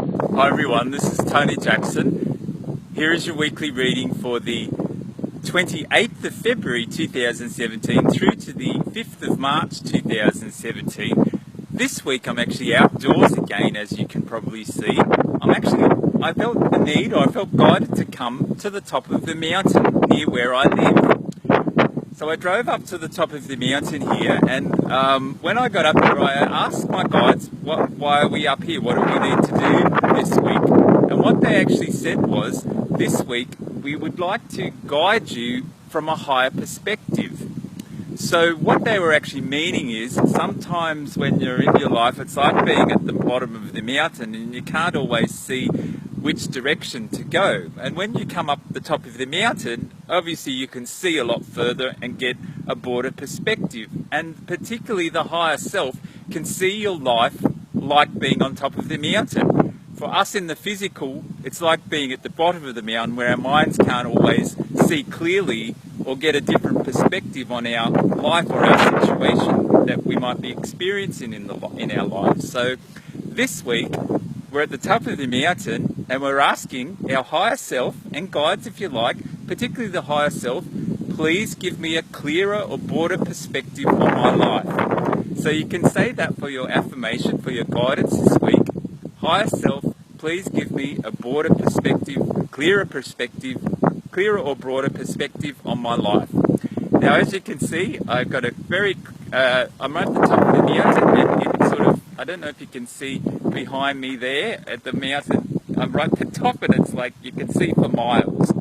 Hi everyone, this is Tony Jackson. Here is your weekly reading for the 28th of February 2017 through to the 5th of March 2017. This week I'm actually outdoors again, as you can probably see. I felt the need, or I felt guided to come to the top of the mountain near where I live. So I drove up to the top of the mountain here, and when I got up here I asked my guides, why are we up here? What do we need to do this week? And what they actually said was, this week we would like to guide you from a higher perspective. So what they were actually meaning is, sometimes when you're in your life, it's like being at the bottom of the mountain and you can't always see which direction to go. And when you come up the top of the mountain, obviously you can see a lot further and get a broader perspective. And particularly the higher self can see your life like being on top of the mountain. For us in the physical, it's like being at the bottom of the mountain, where our minds can't always see clearly or get a different perspective on our life or our situation that we might be experiencing in our lives. So this week we're at the top of the mountain and we're asking our higher self, and guides if you like, particularly the higher self, please give me a clearer or broader perspective on my life. So you can say that for your affirmation, for your guidance this week. Higher self, please give me a broader perspective, clearer or broader perspective on my life. Now, as you can see, I've got a I'm at the top of the mountain, and it's sort of, I don't know if you can see behind me there at the mountain, I'm right at the top, and it's like you can see for miles.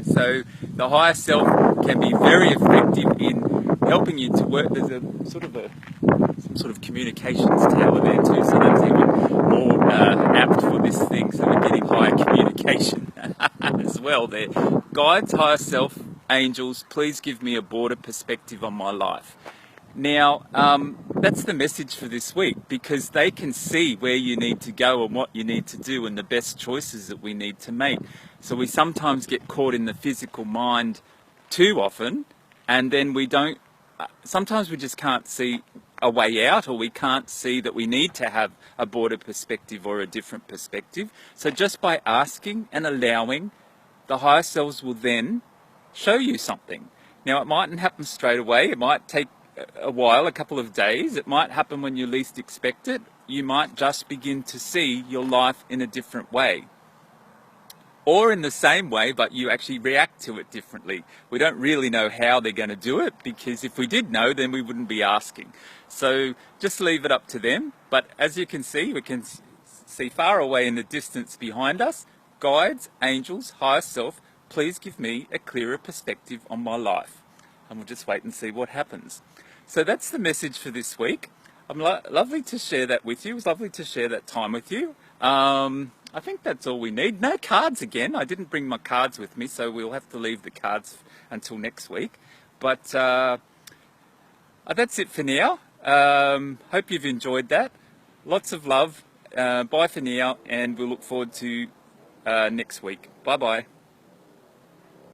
So the higher self can be very effective in helping you to work. There's some sort of communications tower there too, so that's even more apt for this thing. So we're getting higher communication as well there. Guides, higher self, angels, please give me a broader perspective on my life. Now, that's the message for this week, because they can see where you need to go and what you need to do and the best choices that we need to make. So we sometimes get caught in the physical mind too often, and then sometimes we just can't see a way out, or we can't see that we need to have a broader perspective or a different perspective. So just by asking and allowing, the higher selves will then show you something. Now, it mightn't happen straight away. It might take a while, a couple of days. It might happen when you least expect it. You might just begin to see your life in a different way, or in the same way, but you actually react to it differently. We don't really know how they're going to do it, because if we did know, then we wouldn't be asking. So just leave it up to them. But as you can see, we can see far away in the distance behind us, guides, angels, higher self, please give me a clearer perspective on my life. And we'll just wait and see what happens. So that's the message for this week. Lovely to share that with you. It was lovely to share that time with you. I think that's all we need. No cards again. I didn't bring my cards with me, so we'll have to leave the cards until next week. But that's it for now. Hope you've enjoyed that. Lots of love. Bye for now, and we'll look forward to next week. Bye-bye.